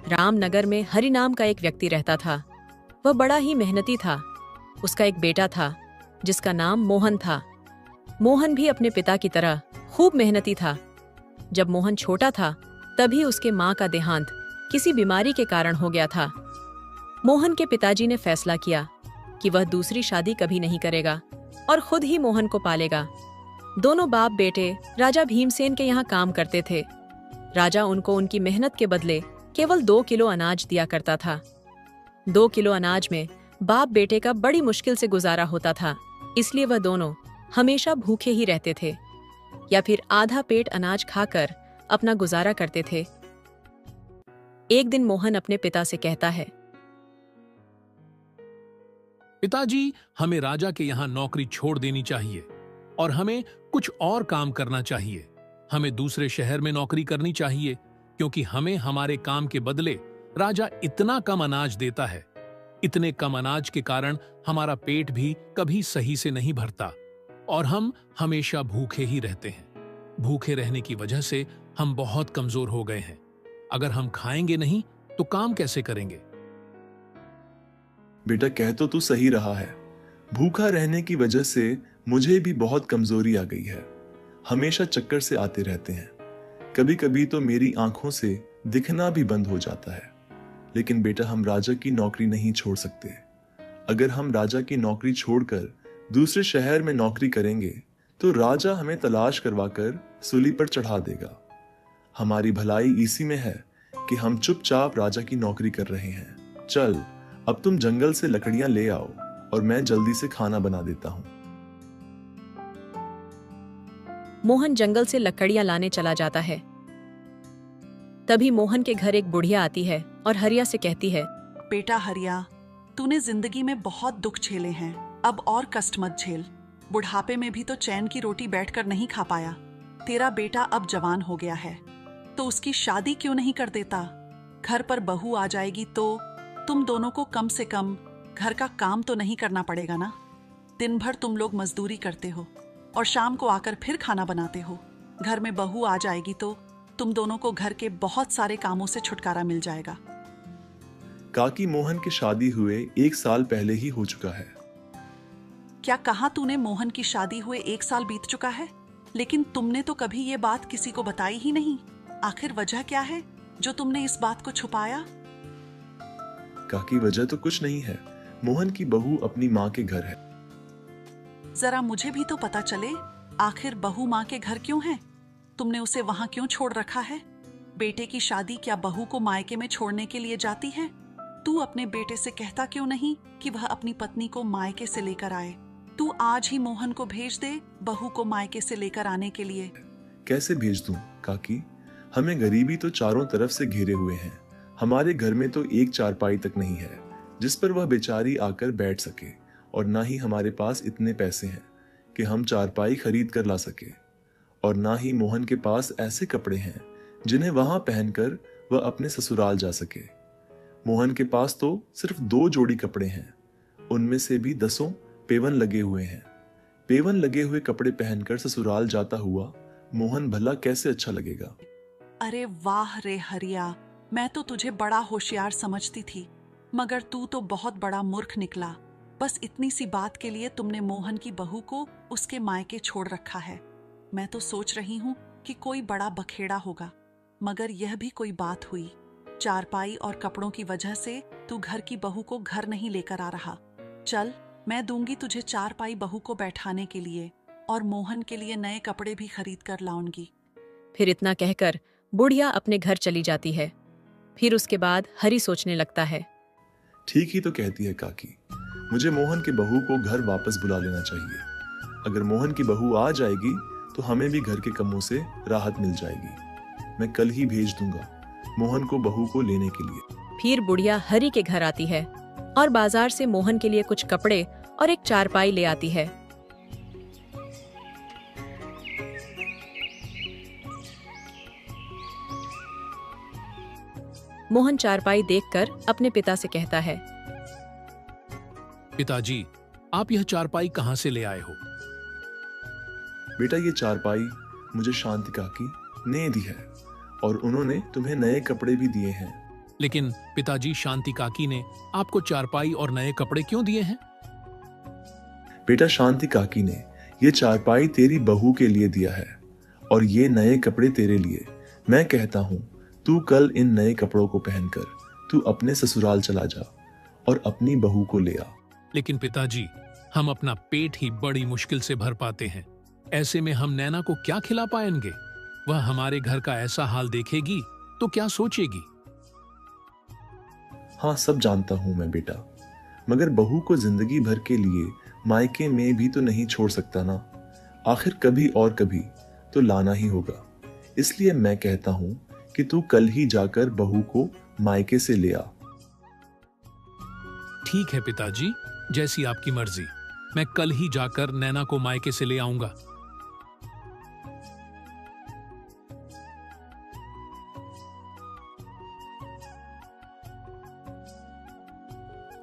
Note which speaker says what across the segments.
Speaker 1: रामनगर में हरि नाम का एक व्यक्ति रहता था। वह बड़ा ही मेहनती था। उसका एक बेटा था जिसका नाम मोहन था। मोहन भी अपने पिता की तरह खूब मेहनती था। जब मोहन छोटा था तभी उसके माँ का देहांत किसी बीमारी के कारण हो गया था। मोहन के पिताजी ने फैसला किया कि वह दूसरी शादी कभी नहीं करेगा और खुद ही मोहन को पालेगा। दोनों बाप बेटे राजा भीमसेन के यहाँ काम करते थे। राजा उनको उनकी मेहनत के बदले केवल 2 किलो अनाज दिया करता था। 2 किलो अनाज में बाप बेटे का बड़ी मुश्किल से गुजारा होता था, इसलिए वह दोनों हमेशा भूखे ही रहते थे या फिर आधा पेट अनाज खाकर अपना गुजारा करते थे। एक दिन मोहन अपने पिता से कहता है,
Speaker 2: पिताजी, हमें राजा के यहाँ नौकरी छोड़ देनी चाहिए और हमें कुछ और काम करना चाहिए। हमें दूसरे शहर में नौकरी करनी चाहिए क्योंकि हमें हमारे काम के बदले राजा इतना कम अनाज देता है। इतने कम अनाज के कारण हमारा पेट भी कभी सही से नहीं भरता और हम हमेशा भूखे ही रहते हैं। भूखे रहने की वजह से हम बहुत कमजोर हो गए हैं। अगर हम खाएंगे नहीं तो काम कैसे करेंगे?
Speaker 3: बेटा, कह तो तू सही रहा है। भूखा रहने की वजह से मुझे भी बहुत कमजोरी आ गई है। हमेशा चक्कर से आते रहते हैं। कभी कभी तो मेरी आंखों से दिखना भी बंद हो जाता है। लेकिन बेटा, हम राजा की नौकरी नहीं छोड़ सकते। अगर हम राजा की नौकरी छोड़कर दूसरे शहर में नौकरी करेंगे तो राजा हमें तलाश करवाकर सूली पर चढ़ा देगा। हमारी भलाई इसी में है कि हम चुपचाप राजा की नौकरी कर रहे हैं। चल, अब तुम जंगल से लकड़ियां ले आओ और मैं जल्दी से खाना बना देता हूं।
Speaker 1: मोहन जंगल से लकड़ियां लाने चला जाता है। तभी मोहन के घर एक बुढ़िया आती है और हरिया से कहती है,
Speaker 4: बेटा हरिया, तूने जिंदगी में बहुत दुख झेले हैं, अब और कष्ट मत झेल। बुढ़ापे में भी तो चैन की रोटी बैठकर नहीं खा पाया। तेरा बेटा अब जवान हो गया है तो उसकी शादी क्यों नहीं कर देता? घर पर बहू आ जाएगी तो तुम दोनों को कम से कम घर का काम तो नहीं करना पड़ेगा ना। दिन भर तुम लोग मजदूरी करते हो और शाम को आकर फिर खाना बनाते हो। घर में बहू आ जाएगी तो तुम दोनों को घर के बहुत सारे कामों से छुटकारा मिल जाएगा।
Speaker 3: काकी, मोहन की शादी हुए 1 साल पहले ही हो चुका है।
Speaker 4: क्या कहा तूने? मोहन की शादी हुए 1 साल बीत चुका है, लेकिन तुमने तो कभी ये बात किसी को बताई ही नहीं। आखिर वजह क्या है जो तुमने इस बात को छुपाया?
Speaker 3: काकी, वजह तो कुछ नहीं है। मोहन की बहू अपनी माँ के घर है।
Speaker 4: जरा मुझे भी तो पता चले, आखिर बहू माँ के घर क्यों है? तुमने उसे वहां क्यों छोड़ रखा है? बेटे की शादी क्या बहू को मायके में छोड़ने के लिए जाती है? तू अपने बेटे से कहता क्यों नहीं कि वह अपनी पत्नी को मायके से लेकर आए? तू आज ही मोहन को भेज दे बहू को मायके से लेकर आने के लिए।
Speaker 3: कैसे भेज दूं काकी? हमें गरीबी तो चारों तरफ से घेरे हुए हैं। हमारे घर में तो एक चारपाई तक नहीं है जिस पर वह बेचारी आकर बैठ सके, और ना ही हमारे पास इतने पैसे हैं कि हम चारपाई खरीद कर ला सके, और ना ही मोहन के पास ऐसे कपड़े हैं जिन्हें वहां पहनकर वह अपने ससुराल जा सके। मोहन के पास तो सिर्फ 2 जोड़ी कपड़े हैं, उनमें से भी 10 पेवन लगे हुए हैं। पेवन लगे हुए कपड़े पहनकर ससुराल जाता हुआ मोहन भला कैसे अच्छा लगेगा?
Speaker 4: अरे वाह रे हरिया, मैं तो तुझे बड़ा होशियार समझती थी, मगर तू तो बहुत बड़ा मूर्ख निकला। बस इतनी सी बात के लिए तुमने मोहन की बहू को उसके मायके छोड़ रखा है। मैं तो सोच रही हूँ कि कोई बड़ा बखेड़ा होगा, मगर यह भी कोई बात हुई। चारपाई और कपड़ों की वजह से तू घर की बहू को घर नहीं लेकर आ रहा। चल, मैं दूंगी तुझे चारपाई बहू को बैठाने के लिए, और मोहन के लिए नए कपड़े भी खरीद कर लाऊंगी।
Speaker 1: फिर इतना कहकर बुढ़िया अपने घर चली जाती है। फिर उसके बाद हरि सोचने लगता है,
Speaker 3: ठीक ही तो कहती है काकी। मुझे मोहन की बहू को घर वापस बुला लेना चाहिए। अगर मोहन की बहू आ जाएगी तो हमें भी घर के कमों से राहत मिल जाएगी। मैं कल ही भेज दूंगा मोहन को बहू को लेने के लिए।
Speaker 1: फिर बुढ़िया हरि के घर आती है और बाजार से मोहन के लिए कुछ कपड़े और एक चारपाई ले आती है। मोहन चारपाई देखकर अपने पिता से कहता है,
Speaker 2: पिताजी, आप यह चारपाई कहां से ले आए हो?
Speaker 3: बेटा, ये चारपाई मुझे शांति काकी ने दी है, और उन्होंने तुम्हें नए कपड़े भी दिए हैं।
Speaker 2: लेकिन पिताजी, शांति काकी ने आपको चारपाई और नए कपड़े क्यों दिए हैं?
Speaker 3: बेटा, शांति काकी ने ये चारपाई तेरी बहू के लिए दिया है और ये नए कपड़े तेरे लिए। मैं कहता हूँ तू कल इन नए कपड़ों को पहनकर तू अपने ससुराल चला जा और अपनी बहू को ले आ।
Speaker 2: लेकिन पिताजी, हम अपना पेट ही बड़ी मुश्किल से भर पाते हैं। ऐसे में हम नैना को क्या खिला पाएंगे? वह हमारे घर का ऐसा हाल देखेगी तो क्या सोचेगी?
Speaker 3: हाँ, सब जानता हूं मैं बेटा, मगर बहू को जिंदगी भर के लिए मायके में भी तो नहीं छोड़ सकता ना। आखिर कभी और कभी तो लाना ही होगा। इसलिए मैं कहता हूं कि तू कल ही जाकर बहू को मायके से ले आ।
Speaker 2: ठीक है पिताजी, जैसी आपकी मर्जी। मैं कल ही जाकर नैना को मायके से ले आऊंगा।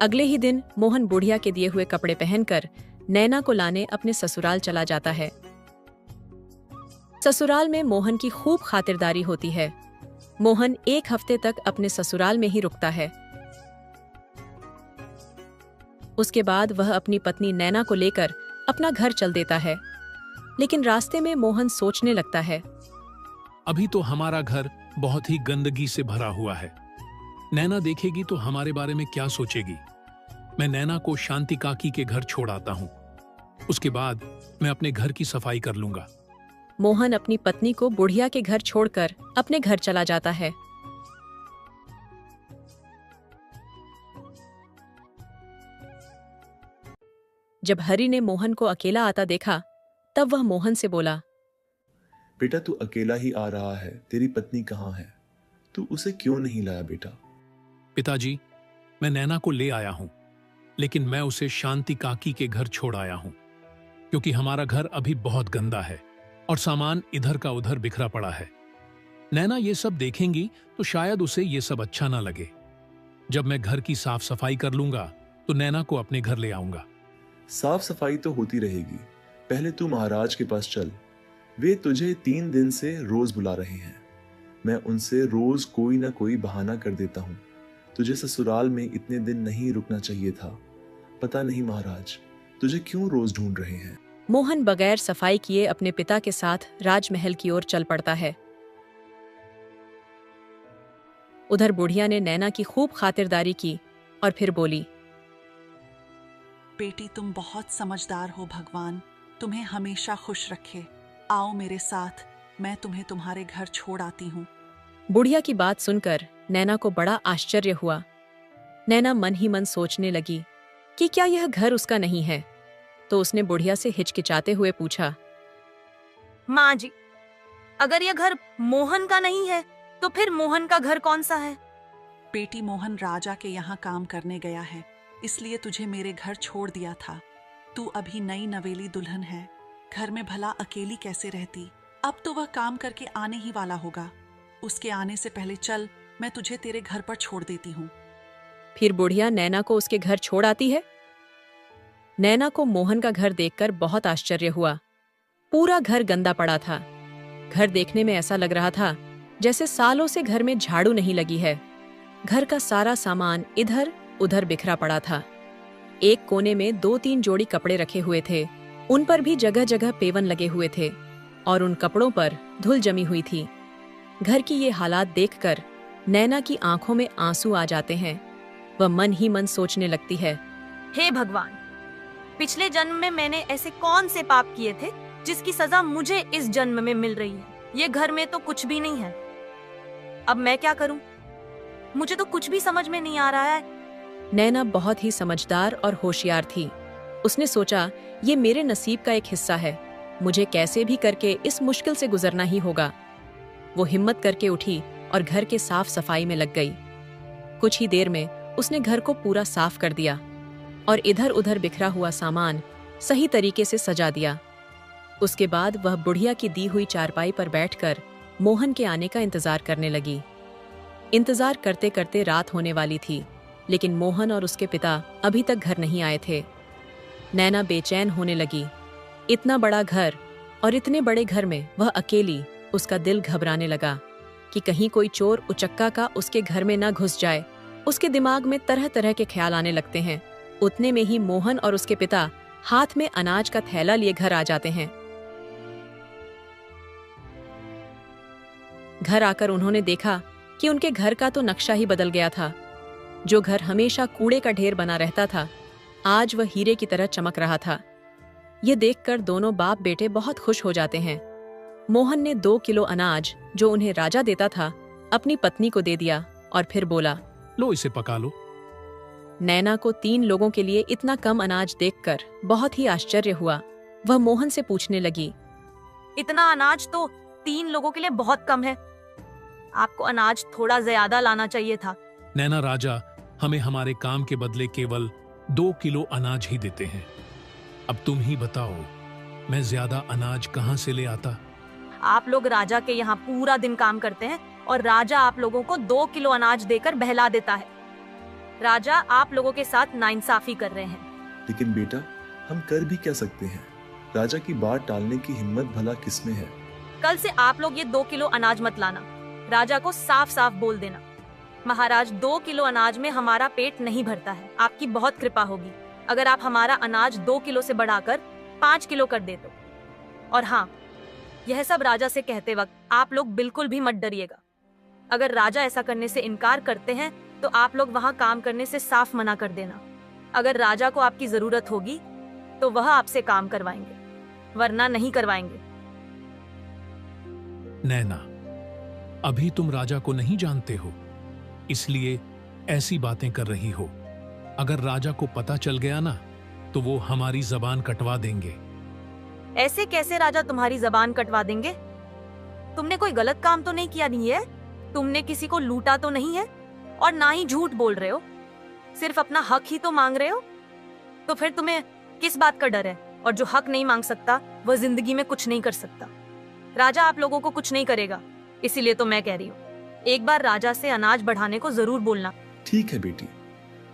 Speaker 1: अगले ही दिन मोहन बुढ़िया के दिए हुए कपड़े पहनकर नैना को लाने अपने ससुराल चला जाता है। ससुराल में मोहन की खूब खातिरदारी होती है। मोहन 1 हफ्ते तक अपने ससुराल में ही रुकता है। उसके बाद वह अपनी पत्नी नैना को लेकर अपना घर चल देता है। लेकिन रास्ते में मोहन सोचने लगता है,
Speaker 2: अभी तो हमारा घर बहुत ही गंदगी से भरा हुआ है। नैना देखेगी तो हमारे बारे में क्या सोचेगी? मैं नैना को शांति काकी के घर छोड़ आता हूँ। उसके बाद मैं अपने घर की सफाई कर लूंगा।
Speaker 1: मोहन अपनी पत्नी को बुढ़िया के घर छोड़कर अपने घर चला जाता है। जब हरि ने मोहन को अकेला आता देखा, तब वह मोहन से बोला,
Speaker 3: बेटा, तू अकेला ही आ रहा है, तेरी पत्नी कहाँ है? तू उसे क्यों नहीं लाया बेटा?
Speaker 2: पिताजी, मैं नैना को ले आया हूं, लेकिन मैं उसे शांति काकी के घर छोड़ आया हूं, क्योंकि हमारा घर अभी बहुत गंदा है और सामान इधर का उधर बिखरा पड़ा है। नैना ये सब देखेंगी तो शायद उसे ये सब अच्छा ना लगे। जब मैं घर की साफ सफाई कर लूंगा तो नैना को अपने घर ले आऊंगा।
Speaker 3: साफ सफाई तो होती रहेगी, पहले तू महाराज के पास चल। वे तुझे 3 दिन से रोज बुला रहे हैं। मैं उनसे रोज कोई ना कोई बहाना कर देता हूँ। तुझे ससुराल में इतने दिन नहीं रुकना चाहिए था। पता नहीं महाराज तुझे क्यों रोज ढूंढ रहे हैं।
Speaker 1: मोहन बगैर सफाई किए अपने पिता के साथ राजमहल की ओर चल पड़ता है। उधर बुढ़िया ने नैना की खूब खातिरदारी की और फिर बोली,
Speaker 4: बेटी, तुम बहुत समझदार हो। भगवान तुम्हें हमेशा खुश रखे। आओ मेरे साथ, मैं तुम्हें तुम्हारे घर छोड़ आती हूँ।
Speaker 1: बुढ़िया की बात सुनकर नैना को बड़ा आश्चर्य हुआ। नैना मन ही मन सोचने लगी कि क्या यह घर उसका नहीं है। तो उसने बुढ़िया से हिचकिचाते हुए पूछा,
Speaker 5: माँ जी, अगर यह घर मोहन का नहीं है तो फिर मोहन का घर कौन सा है?
Speaker 4: बेटी, मोहन राजा के यहाँ काम करने गया है, इसलिए तुझे मेरे घर छोड़ दिया था। तू अभी नई नवेली दुल्हन है, घर में भला अकेली कैसे रहती? अब तो वह काम करके आने ही वाला होगा। उसके आने से पहले चल, मैं तुझे तेरे घर पर छोड़ देती हूँ।
Speaker 1: फिर बुढ़िया नैना को उसके घर छोड़ आती है। नैना को मोहन का घर देखकर बहुत आश्चर्य हुआ। पूरा घर गंदा पड़ा था। घर देखने में ऐसा लग रहा था जैसे सालों से घर में झाड़ू नहीं लगी है। घर का सारा सामान इधर उधर बिखरा पड़ा था। एक कोने में 2-3 जोड़ी कपड़े रखे हुए थे। उन पर भी जगह जगह पेवन लगे हुए थे और उन कपड़ों पर धूल जमी हुई थी। घर की ये हालात देखकर नैना की आंखों में आंसू आ जाते हैं। वह मन ही मन सोचने लगती है,
Speaker 5: हे भगवान, पिछले जन्म में मैंने ऐसे कौन से पाप किए थे जिसकी सजा मुझे इस जन्म में मिल रही है? ये घर में तो कुछ भी नहीं है। अब मैं क्या करूं? मुझे तो कुछ भी समझ में नहीं आ रहा है।
Speaker 1: नैना बहुत ही समझदार और होशियार थी। उसने सोचा, ये मेरे नसीब का एक हिस्सा है, मुझे कैसे भी करके इस मुश्किल से गुजरना ही होगा। वो हिम्मत करके उठी और घर के साफ सफाई में लग गई। कुछ ही देर में उसने घर को पूरा साफ कर दिया और इधर उधर बिखरा हुआ सामान सही तरीके से सजा दिया। उसके बाद वह बुढ़िया की दी हुई चारपाई पर बैठकर मोहन के आने का इंतजार करने लगी। इंतजार करते करते रात होने वाली थी, लेकिन मोहन और उसके पिता अभी तक घर नहीं आए थे। नैना बेचैन होने लगी। इतना बड़ा घर और इतने बड़े घर में वह अकेली, उसका दिल घबराने लगा कि कहीं कोई चोर उचक्का का उसके घर में न घुस जाए। उसके दिमाग में तरह तरह के ख्याल आने लगते हैं। उतने में ही मोहन और उसके पिता हाथ में अनाज का थैला लिए घर आ जाते हैं। घर आकर उन्होंने देखा कि उनके घर का तो नक्शा ही बदल गया था। जो घर हमेशा कूड़े का ढेर बना रहता था, आज वह हीरे की तरह चमक रहा था। ये देखकर दोनों बाप बेटे बहुत खुश हो जाते हैं। मोहन ने 2 किलो अनाज जो उन्हें राजा देता था अपनी पत्नी को दे दिया और फिर बोला,
Speaker 2: लो इसे पका लो।
Speaker 1: नैना को 3 लोगों के लिए इतना कम अनाज देखकर बहुत ही आश्चर्य हुआ। वह मोहन से पूछने लगी,
Speaker 5: इतना अनाज तो 3 लोगों के लिए बहुत कम है। आपको अनाज थोड़ा ज्यादा लाना चाहिए था।
Speaker 2: नैना, राजा हमें हमारे काम के बदले केवल 2 किलो अनाज ही देते हैं। अब तुम ही बताओ, मैं ज्यादा अनाज कहाँ से ले आता?
Speaker 5: आप लोग राजा के यहाँ पूरा दिन काम करते हैं और राजा आप लोगों को 2 किलो अनाज देकर बहला देता है। राजा आप लोगों के साथ नाइंसाफी कर रहे हैं।
Speaker 3: लेकिन बेटा, हम कर भी क्या सकते हैं? राजा की बात टालने की हिम्मत भला किसमें है?
Speaker 5: कल से आप लोग ये 2 किलो अनाज मत लाना। राजा को साफ साफ बोल देना, महाराज 2 किलो अनाज में हमारा पेट नहीं भरता है। आपकी बहुत कृपा होगी अगर आप हमारा अनाज 2 किलो से बढ़ाकर 5 किलो कर दे तो। और हाँ, यह सब राजा से कहते वक्त आप लोग बिल्कुल भी मत डरिएगा। अगर राजा ऐसा करने से इनकार करते हैं तो आप लोग वहाँ काम करने से साफ मना कर देना। अगर राजा को आपकी जरूरत होगी तो वह आपसे काम करवाएंगे, वरना नहीं करवाएंगे।
Speaker 2: नैना, अभी तुम राजा को नहीं जानते हो, इसलिए ऐसी बातें कर रही हो। अगर राजा को पता चल गया ना, तो वो हमारी जबान कटवा देंगे।
Speaker 5: ऐसे कैसे राजा तुम्हारी जबान कटवा देंगे? तुमने कोई गलत काम तो नहीं किया नहीं है, तुमने किसी को लूटा तो नहीं है, और ना ही झूठ बोल रहे हो। सिर्फ अपना हक ही तो मांग रहे हो। तो फिर तुम्हें किस बात का डर है? और जो हक नहीं मांग सकता वह जिंदगी में कुछ नहीं कर सकता। राजा आप लोगों को कुछ नहीं करेगा, इसीलिए तो मैं कह रही हूँ, एक बार राजा से अनाज बढ़ाने को जरूर बोलना।
Speaker 3: ठीक है बेटी,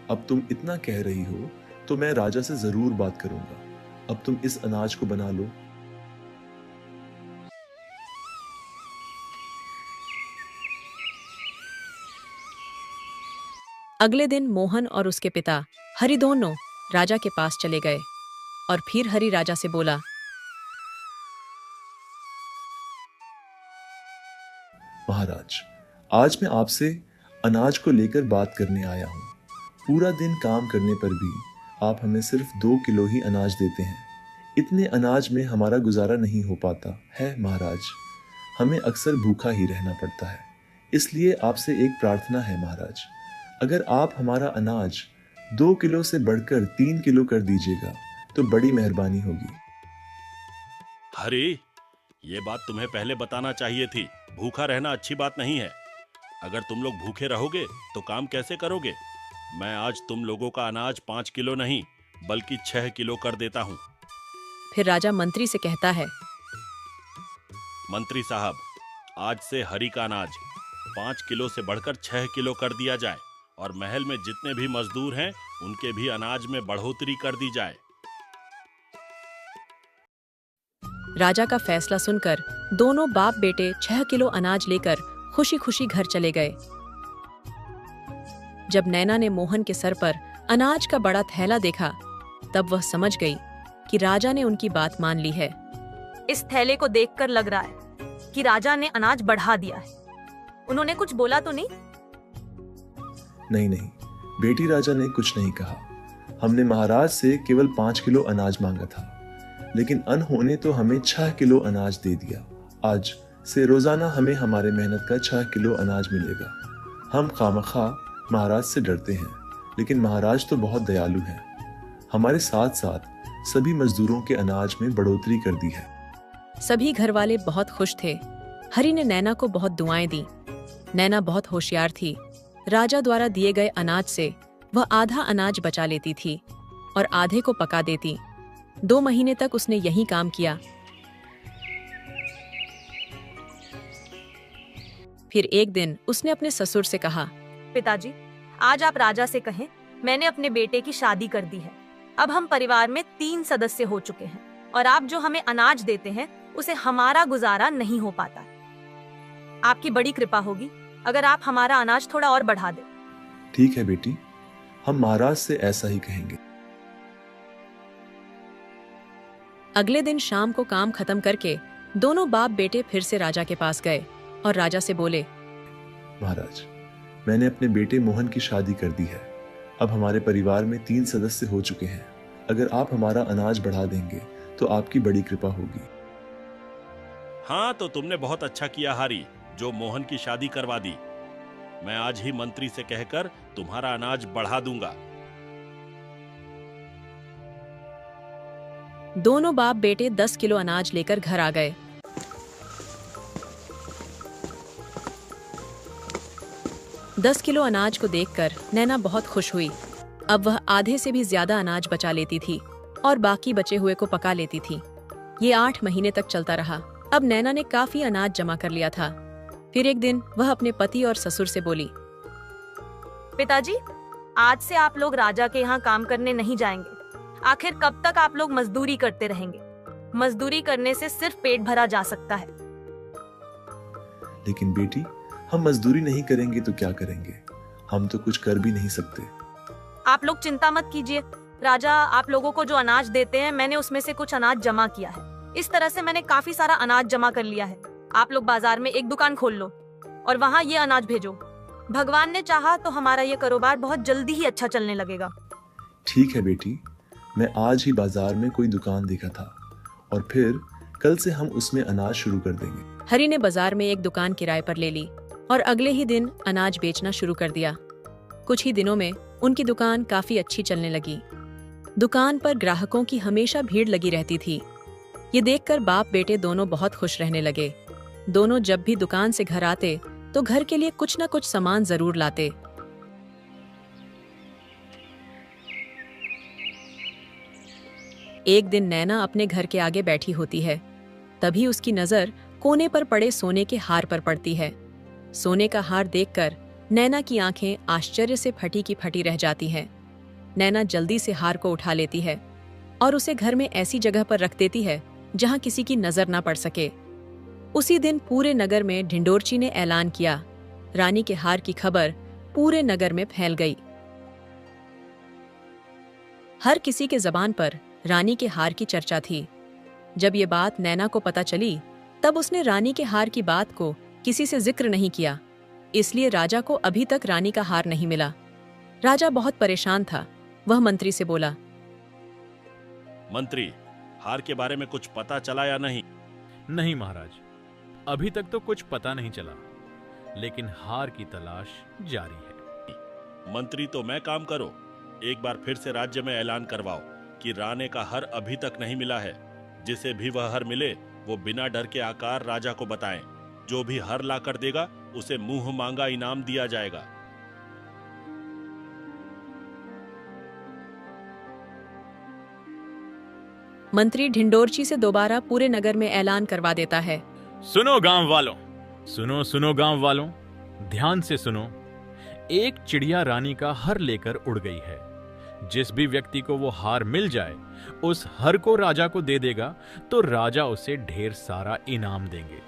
Speaker 3: अब तुम इतना कह रही हो तो मैं राजा से जरूर बात करूंगा। अब तुम इस अनाज को बना लो।
Speaker 1: अगले दिन मोहन और उसके पिता हरि दोनों राजा के पास चले गए और फिर हरि राजा से बोला,
Speaker 3: महाराज, आज मैं आपसे अनाज को लेकर बात करने आया हूँ। पूरा दिन काम करने पर भी आप हमें सिर्फ 2 किलो ही अनाज देते हैं। इतने अनाज में हमारा गुजारा नहीं हो पाता है महाराज। हमें अक्सर भूखा ही रहना पड़ता है। इसलिए आपसे एक प्रार्थना है महाराज, अगर आप हमारा अनाज 2 किलो से बढ़कर 3 किलो कर दीजिएगा तो बड़ी मेहरबानी होगी।
Speaker 6: हरी, ये बात तुम्हें पहले बताना चाहिए थी। भूखा रहना अच्छी बात नहीं है। अगर तुम लोग भूखे रहोगे तो काम कैसे करोगे? मैं आज तुम लोगों का अनाज 5 किलो नहीं बल्कि 6 किलो कर देता हूँ।
Speaker 1: फिर राजा मंत्री से कहता है,
Speaker 6: मंत्री साहब, आज से हरी का अनाज 5 किलो से बढ़कर 6 किलो कर दिया जाए और महल में जितने भी मजदूर हैं उनके भी अनाज में बढ़ोतरी कर दी जाए।
Speaker 1: राजा का फैसला सुनकर दोनों बाप बेटे 6 किलो अनाज लेकर खुशी खुशी घर चले गए। जब नैना ने मोहन के सर पर अनाज का बड़ा थैला देखा, तब वह समझ गई कि राजा ने उनकी बात मान ली है।
Speaker 5: इस थैले को देखकर लग रहा है कि राजा ने अनाज बढ़ा दिया है। उन्होंने कुछ बोला तो नहीं?
Speaker 3: नहीं, बेटी, राजा ने कुछ नहीं कहा। हमने महाराज से केवल 5 किलो अनाज मांगा था, लेकिन अनहोने तो हमें 6 किलो अनाज दे दिया। आज से रोजाना हमें हमारे मेहनत का 6 किलो अनाज मिलेगा। हम खामखा महाराज से डरते हैं, लेकिन महाराज तो बहुत दयालु हैं। हमारे साथ साथ सभी मजदूरों के अनाज में बढ़ोतरी कर दी है।
Speaker 1: सभी घर वाले बहुत खुश थे। हरि ने नैना को बहुत दुआएं दी। नैना बहुत होशियार थी। राजा द्वारा दिए गए अनाज से वह आधा अनाज बचा लेती थी और आधे को पका देती। 2 महीने तक उसने यही काम किया। फिर एक दिन उसने अपने ससुर से कहा,
Speaker 5: पिताजी, आज आप राजा से कहें मैंने अपने बेटे की शादी कर दी है। अब हम परिवार में 3 सदस्य हो चुके हैं और आप जो हमें अनाज देते हैं उसे हमारा गुजारा नहीं हो पाता। आपकी बड़ी कृपा होगी अगर आप हमारा अनाज थोड़ा और बढ़ा दें।
Speaker 3: ठीक है बेटी, हम महाराज से ऐसा ही कहेंगे।
Speaker 1: अगले दिन शाम को काम खत्म करके दोनों बाप बेटे फिर से राजा के पास गए और राजा से बोले,
Speaker 3: महाराज, मैंने अपने बेटे मोहन की शादी कर दी है। अब हमारे परिवार में 3 सदस्य हो चुके हैं। अगर आप हमारा अनाज बढ़ा देंगे तो आपकी बड़ी कृपा होगी।
Speaker 6: हाँ, तो तुमने बहुत अच्छा किया हारी, जो मोहन की शादी करवा दी। मैं आज ही मंत्री से कहकर तुम्हारा अनाज बढ़ा दूंगा।
Speaker 1: दोनों बाप बेटे 10 किलो अनाज लेकर घर आ गए। दस किलो अनाज को देखकर नैना बहुत खुश हुई। अब वह आधे से भी ज्यादा अनाज बचा लेती थी और बाकी बचे हुए को पका लेती थी। ये 8 महीने तक चलता रहा। अब नैना ने काफी अनाज जमा कर लिया था। फिर एक दिन वह अपने पति और ससुर से बोली,
Speaker 5: पिताजी, आज से आप लोग राजा के यहाँ काम करने नहीं जाएंगे। आखिर कब तक आप लोग मजदूरी करते रहेंगे? मजदूरी करने से सिर्फ पेट भरा जा सकता है।
Speaker 3: लेकिन बेटी, हम मजदूरी नहीं करेंगे तो क्या करेंगे? हम तो कुछ कर भी नहीं सकते।
Speaker 5: आप लोग चिंता मत कीजिए। राजा आप लोगों को जो अनाज देते हैं, मैंने उसमें से कुछ अनाज जमा किया है। इस तरह से मैंने काफी सारा अनाज जमा कर लिया है। आप लोग बाजार में एक दुकान खोल लो और वहाँ ये अनाज भेजो। भगवान ने चाहा तो हमारा ये कारोबार बहुत जल्दी ही अच्छा चलने लगेगा।
Speaker 3: ठीक है बेटी, मैं आज ही बाजार में कोई दुकान देखा था और फिर कल से हम उसमें अनाज शुरू कर देंगे।
Speaker 1: हरी ने बाजार में एक दुकान किराए पर ले ली और अगले ही दिन अनाज बेचना शुरू कर दिया। कुछ ही दिनों में उनकी दुकान काफी अच्छी चलने लगी। दुकान पर ग्राहकों की हमेशा भीड़ लगी रहती थी। ये देखकर बाप बेटे दोनों बहुत खुश रहने लगे। दोनों जब भी दुकान से घर आते तो घर के लिए कुछ न कुछ सामान जरूर लाते। एक दिन नैना अपने घर के आगे बैठी होती है। तभी उसकी नजर कोने पर पड़े सोने के हार पर पड़ती है। सोने का हार देखकर नैना की आंखें आश्चर्य से फटी की फटी रह जाती हैं। नैना जल्दी से हार को उठा लेती है और उसे घर में ऐसी जगह पर रख देती है जहां किसी की नजर ना पड़ सके। उसी दिन पूरे नगर में ढिंडोरची ने ऐलान किया। रानी के हार की खबर पूरे नगर में फैल गई। हर किसी के जबान पर रानी के हार की चर्चा थी। जब ये बात नैना को पता चली, तब उसने रानी के हार की बात को किसी से जिक्र नहीं किया। इसलिए राजा को अभी तक रानी का हार नहीं मिला। राजा बहुत परेशान था। वह मंत्री से बोला,
Speaker 6: मंत्री, हार के बारे में कुछ पता चला या नहीं?
Speaker 7: नहीं महाराज, अभी तक तो कुछ पता नहीं चला, लेकिन हार की तलाश जारी है।
Speaker 6: मंत्री तो मैं काम करो, एक बार फिर से राज्य में ऐलान करवाओ कि रानी का हर अभी तक नहीं मिला है। जिसे भी वह हर मिले वो बिना डर के आकार राजा को बताएं। जो भी हर ला कर देगा उसे मुंह मांगा इनाम दिया जाएगा।
Speaker 1: मंत्री ढिंडोरची से दोबारा पूरे नगर में ऐलान करवा देता है,
Speaker 7: सुनो गांव वालों, सुनो सुनो गांव वालों, ध्यान से सुनो। एक चिड़िया रानी का हर लेकर उड़ गई है। जिस भी व्यक्ति को वो हार मिल जाए, उस हर को राजा को दे देगा तो राजा उसे ढेर सारा इनाम देंगे।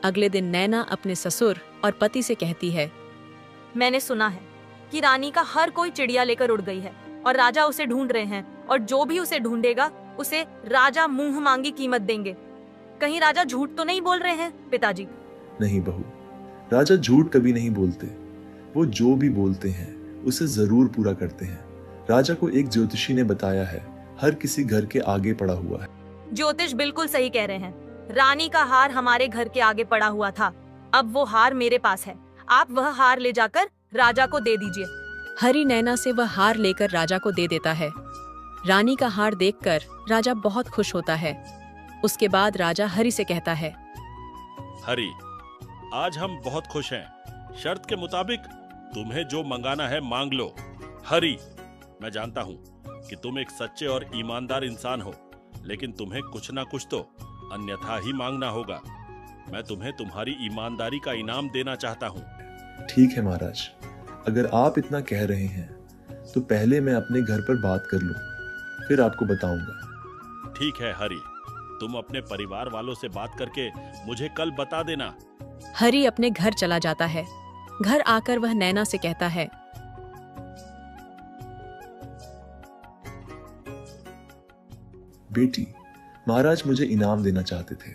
Speaker 1: अगले दिन नैना अपने ससुर और पति से कहती है,
Speaker 5: मैंने सुना है कि रानी का हर कोई चिड़िया लेकर उड़ गई है और राजा उसे ढूंढ रहे हैं, और जो भी उसे ढूंढेगा उसे राजा मुंह मांगी कीमत देंगे। कहीं राजा झूठ तो नहीं बोल रहे हैं पिताजी?
Speaker 3: नहीं बहू, राजा झूठ कभी नहीं बोलते। वो जो भी बोलते हैं उसे जरूर पूरा करते हैं। राजा को एक ज्योतिषी ने बताया है, हर किसी घर के आगे पड़ा हुआ है।
Speaker 5: ज्योतिष बिल्कुल सही कह रहे हैं। रानी का हार हमारे घर के आगे पड़ा हुआ था। अब वो हार मेरे पास है। आप वह हार ले जाकर राजा को दे दीजिए।
Speaker 1: हरी नैना से वह हार लेकर राजा को दे देता है। रानी का हार देखकर राजा बहुत खुश होता है। उसके बाद राजा हरी से कहता है,
Speaker 6: हरी, आज हम बहुत खुश हैं। शर्त के मुताबिक तुम्हें जो मंगाना है मांग लो। हरी, मैं जानता हूँ कि तुम एक सच्चे और ईमानदार इंसान हो, लेकिन तुम्हें कुछ ना कुछ तो अन्यथा ही मांगना होगा। मैं तुम्हें तुम्हारी ईमानदारी का इनाम देना चाहता हूँ।
Speaker 3: ठीक है महाराज, अगर आप इतना कह रहे हैं तो पहले मैं अपने घर पर बात कर लूं, फिर आपको बताऊंगा।
Speaker 6: ठीक है हरी, तुम अपने परिवार वालों से बात करके मुझे कल बता देना
Speaker 1: हरी अपने घर चला जाता है। घर आकर वह नैना से कहता है,
Speaker 3: बेटी, महाराज मुझे इनाम देना चाहते थे,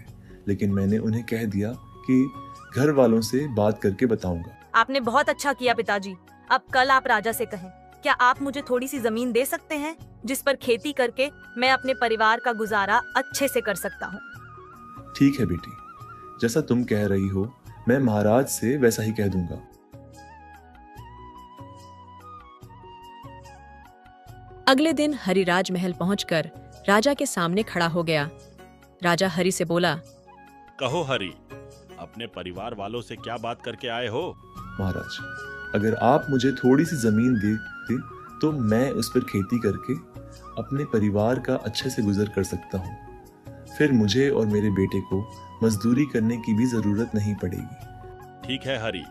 Speaker 3: लेकिन मैंने उन्हें कह दिया कि घर वालों से बात करके बताऊंगा।
Speaker 5: आपने बहुत अच्छा किया पिताजी। अब कल आप राजा से कहें, क्या आप मुझे थोड़ी सी जमीन दे सकते हैं जिस पर खेती करके मैं अपने परिवार का गुजारा अच्छे से कर सकता हूँ।
Speaker 3: ठीक है बेटी, जैसा तुम कह रही हो मैं महाराज से वैसा ही कह दूंगा।
Speaker 1: अगले दिन हरि राजमहल पहुंचकर राजा के सामने खड़ा हो गया। राजा हरि से बोला,
Speaker 6: कहो हरी, अपने परिवार वालों से क्या बात करके आए हो?
Speaker 3: महाराज, अगर आप मुझे थोड़ी सी जमीन दे तो मैं उस पर खेती करके अपने परिवार का अच्छे से गुजर कर सकता हूँ। फिर मुझे और मेरे बेटे को मजदूरी करने की भी जरूरत नहीं पड़ेगी।
Speaker 6: ठीक है हरी,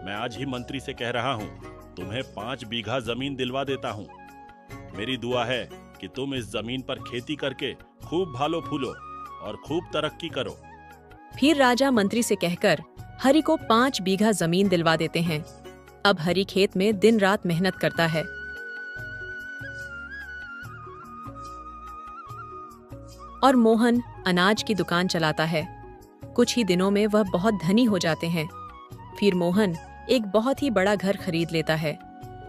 Speaker 6: मैं आज ही मंत्री से कह रहा हूँ, तुम्हें 5 बीघा जमीन दिलवा देता हूँ। मेरी दुआ है कि तुम इस जमीन पर खेती करके खूब भालो फूलो और खूब तरक्की करो।
Speaker 1: फिर राजा मंत्री से कहकर हरि को 5 बीघा जमीन दिलवा देते हैं। अब हरि खेत में दिन रात मेहनत करता है। और मोहन अनाज की दुकान चलाता है। कुछ ही दिनों में वह बहुत धनी हो जाते हैं। फिर मोहन एक बहुत ही बड़ा घर खरीद लेता है।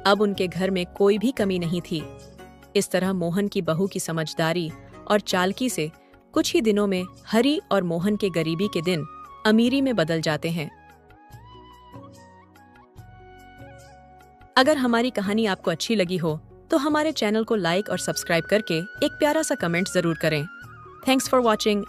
Speaker 1: अब उनके घर में कोई भी कमी नहीं थी। इस तरह मोहन की बहू की समझदारी और चालाकी से कुछ ही दिनों में हरि और मोहन के गरीबी के दिन अमीरी में बदल जाते हैं। अगर हमारी कहानी आपको अच्छी लगी हो तो हमारे चैनल को लाइक और सब्सक्राइब करके एक प्यारा सा कमेंट जरूर करें। Thanks for watching.